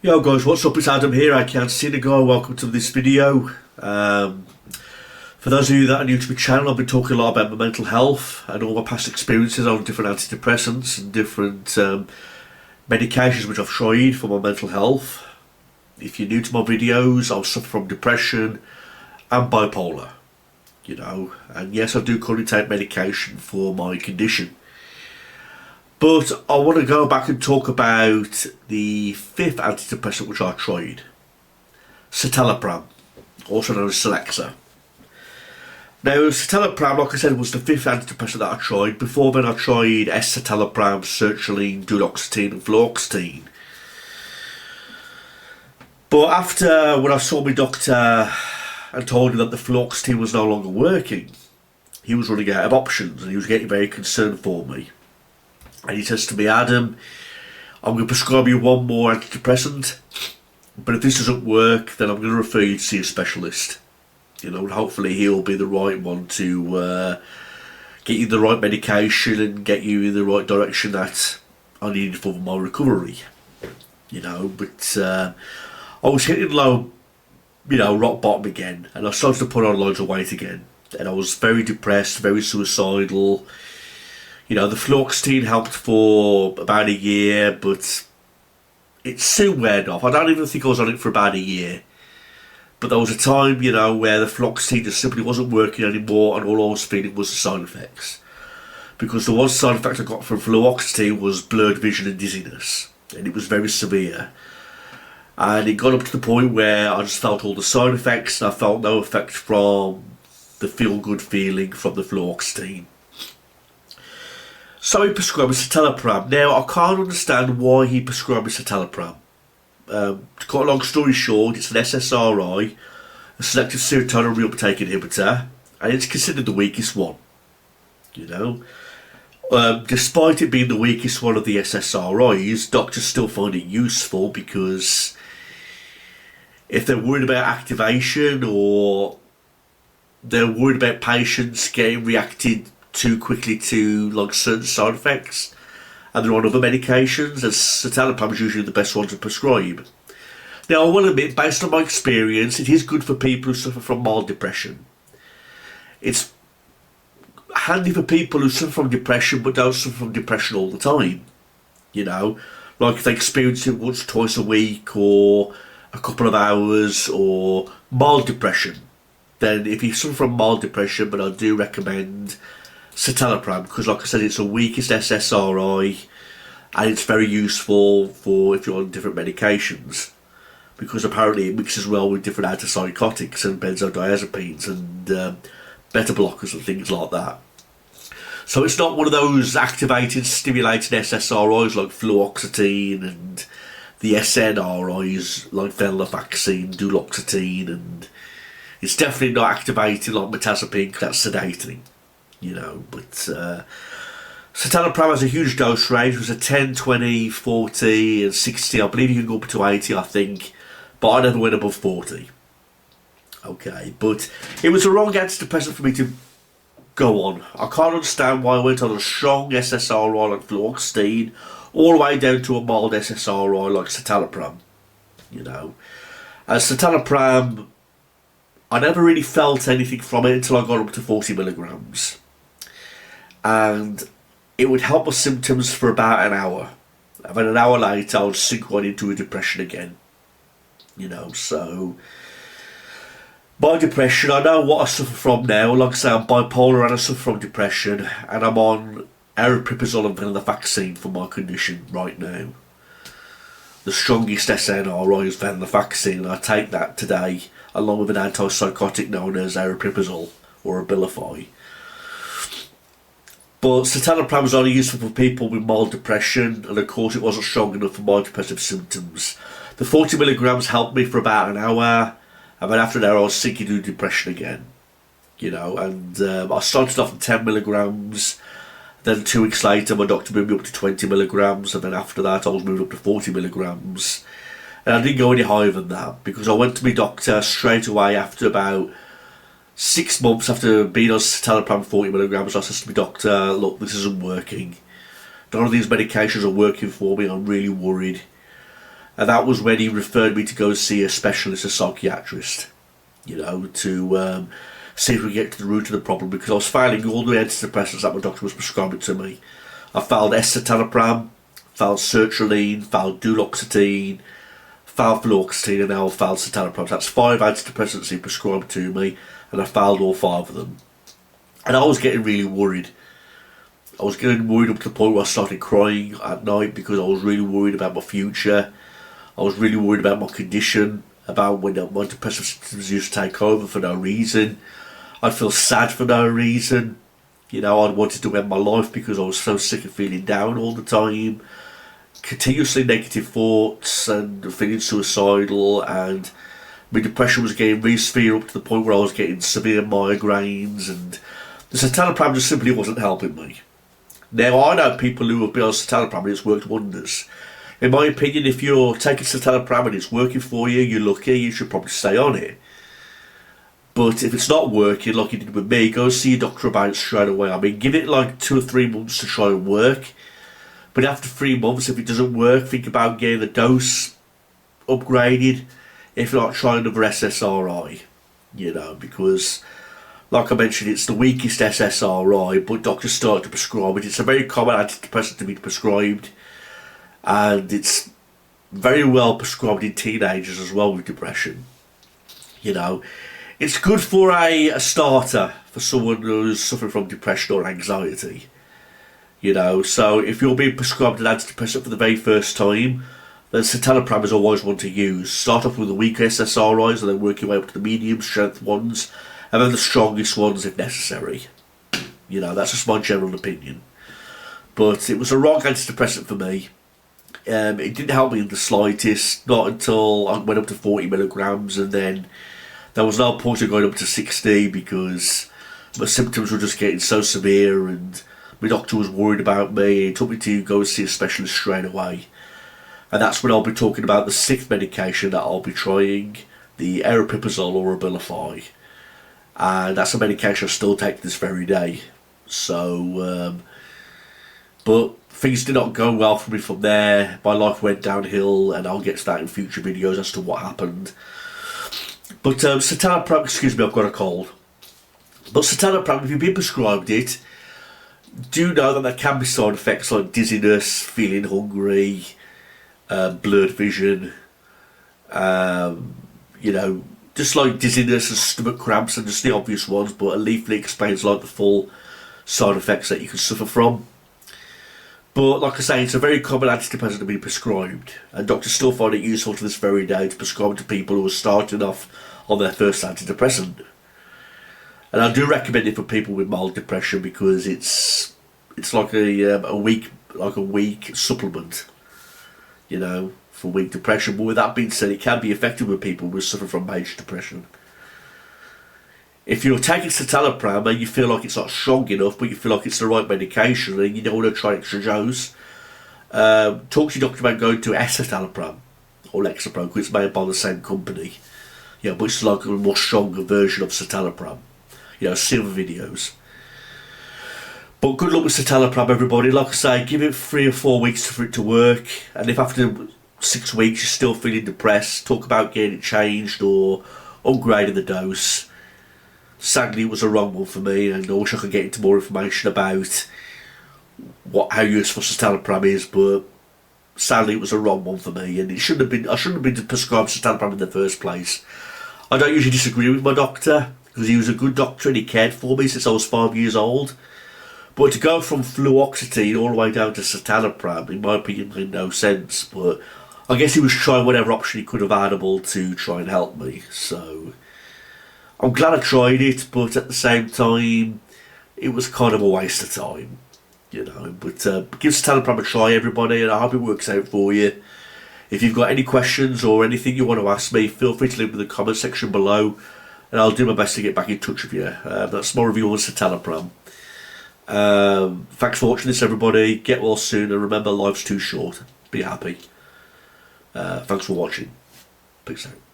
Yo guys, what's up? It's Adam here. I can't see the guy. Welcome to this video. For those of you that are new to my channel, I've been talking a lot about my mental health and all my past experiences on different antidepressants and different medications which I've tried for my mental health. If you're new to my videos, I suffer from depression and bipolar, and yes, I do currently take medication for my condition. But I want to go back and talk about the fifth antidepressant which I tried, Citalopram, also known as Celexa. Now, Citalopram, like I said, was the fifth antidepressant that I tried. Before then, I tried escitalopram, sertraline, duloxetine, and fluoxetine. But after when I saw my doctor and told him that the fluoxetine was no longer working, he was running out of options and he was getting very concerned for me. And he says to me, Adam, I'm going to prescribe you one more antidepressant, but if this doesn't work, then I'm going to refer you to see a specialist. And hopefully he'll be the right one to get you the right medication and get you in the right direction that I needed for my recovery. But I was hitting low, rock bottom again, and I started to put on loads of weight again. And I was very depressed, very suicidal. The fluoxetine helped for about a year, but it soon weared off. I don't even think I was on it for about a year. But there was a time, where the fluoxetine just simply wasn't working anymore, and all I was feeling was the side effects. Because the one side effect I got from fluoxetine was blurred vision and dizziness, and it was very severe. And it got up to the point where I just felt all the side effects, and I felt no effect from the feel-good feeling from the fluoxetine. So he prescribed me citalopram. Now, I can't understand why he prescribed me citalopram. To cut a long story short, it's an SSRI, a selective serotonin reuptake inhibitor, and it's considered the weakest one. Despite it being the weakest one of the SSRIs, doctors still find it useful because if they're worried about activation or they're worried about patients getting reacted too quickly to certain side effects, and they're on other medications, and citalopram is usually the best one to prescribe. Now, I will admit, based on my experience, it is good for people who suffer from mild depression. It's handy for people who suffer from depression but don't suffer from depression all the time. Like if they experience it once or twice a week or a couple of hours, or mild depression. Then if you suffer from mild depression, but I do recommend citalopram because, like I said, it's the weakest SSRI and it's very useful for if you're on different medications, because apparently it mixes well with different antipsychotics and benzodiazepines and beta blockers and things like that. So it's not one of those activated, stimulated SSRIs like fluoxetine and the SNRIs like venlafaxine, duloxetine, and it's definitely not activated like mirtazapine because that's sedating. But citalopram has a huge dose range. It was a 10, 20, 40 and 60. I believe you can go up to 80, I think, but I never went above 40. Okay, but it was a wrong antidepressant for me to go on. I can't understand why I went on a strong SSRI like fluoxetine all the way down to a mild SSRI like citalopram. As citalopram, I never really felt anything from it until I got up to 40 milligrams. And it would help my symptoms for about an hour. And then an hour later, I would sink right into a depression again. So my depression, I know what I suffer from now. Like I say, I'm bipolar and I suffer from depression, and I'm on aripiprazole and venlafaxine for my condition right now. The strongest SNRI is venlafaxine, and I take that today along with an antipsychotic known as aripiprazole or Abilify. But citalopram is only useful for people with mild depression, and of course it wasn't strong enough for my depressive symptoms. The 40 milligrams helped me for about an hour, and then after an hour I was sinking into depression again. And I started off at 10 milligrams, then 2 weeks later my doctor moved me up to 20 milligrams, and then after that I was moved up to 40 milligrams. And I didn't go any higher than that because I went to my doctor straight away after about 6 months after being on citalopram 40 milligrams. I said to my doctor, look, this isn't working. None of these medications are working for me. I'm really worried. And that was when he referred me to go see a specialist, a psychiatrist, to see if we get to the root of the problem, because I was failing all the antidepressants that my doctor was prescribing to me. I failed Citalopram, failed sertraline, failed duloxetine, failed fluoxetine, and now I failed citalopram. That's 5 antidepressants he prescribed to me, and I failed all 5 of them. And I was getting really worried. I was getting worried up to the point where I started crying at night because I was really worried about my future. I was really worried about my condition, about when my depressive symptoms used to take over for no reason. I'd feel sad for no reason. I'd wanted to end my life because I was so sick of feeling down all the time. Continuously negative thoughts and feeling suicidal, and my depression was getting really severe up to the point where I was getting severe migraines, and the citalopram just simply wasn't helping me. Now, I know people who have been on citalopram and it's worked wonders. In my opinion, if you're taking citalopram and it's working for you, you're lucky, you should probably stay on it. But if it's not working like you did with me, go see your doctor about it straight away. I mean, give it like 2 or 3 months to try and work. But after 3 months, if it doesn't work, think about getting the dose upgraded. If not, try another SSRI. Because, like I mentioned, it's the weakest SSRI, but doctors start to prescribe it. It's a very common antidepressant to be prescribed. And it's very well prescribed in teenagers as well with depression. It's good for a starter for someone who's suffering from depression or anxiety. So if you're being prescribed an antidepressant for the very first time, then citalopram is always one to use. Start off with the weaker SSRIs and then work your way up to the medium strength ones, and then the strongest ones if necessary. That's just my general opinion. But it was a wrong antidepressant for me. It didn't help me in the slightest, not until I went up to 40 milligrams, and then there was no point in going up to 60 because my symptoms were just getting so severe, and my doctor was worried about me. He took me to go and see a specialist straight away. And that's when I'll be talking about the 6th medication that I'll be trying, the aripiprazole or Abilify. And that's a medication I still take this very day. So, but things did not go well for me from there. My life went downhill, and I'll get to that in future videos as to what happened. But citalopram, excuse me, I've got a cold. But citalopram, if you've been prescribed it, do know that there can be side effects like dizziness, feeling hungry, blurred vision, just like dizziness and stomach cramps and just the obvious ones, but a leaflet explains like the full side effects that you can suffer from. But like I say, it's a very common antidepressant to be prescribed, and doctors still find it useful to this very day to prescribe to people who are starting off on their first antidepressant. And I do recommend it for people with mild depression because it's like a weak supplement, for weak depression. But with that being said, it can be effective with people who suffer from major depression. If you're taking citalopram and you feel like it's not strong enough, but you feel like it's the right medication and you don't want to try extra dose, talk to your doctor about going to escitalopram or Lexapro, because it's made by the same company. But it's like a more stronger version of citalopram. Silver videos. But good luck with citalopram, everybody. Like I say, give it 3 or 4 weeks for it to work, and if after 6 weeks you're still feeling depressed, talk about getting it changed or upgrading the dose. Sadly, it was a wrong one for me, and I wish I could get into more information about how useful citalopram is, but sadly it was a wrong one for me, and I shouldn't have been prescribed citalopram in the first place. I don't usually disagree with my doctor, because he was a good doctor and he cared for me since I was 5 years old. But to go from fluoxetine all the way down to citalopram, in my opinion, made no sense. But I guess he was trying whatever option he could have available to try and help me. So I'm glad I tried it, but at the same time, it was kind of a waste of time. But give citalopram a try, everybody, and I hope it works out for you. If you've got any questions or anything you want to ask me, feel free to leave them in the comment section below, and I'll do my best to get back in touch with you. That's my review on citalopram. Thanks for watching this, everybody. Get well soon, and remember, life's too short. Be happy. Thanks for watching. Peace out.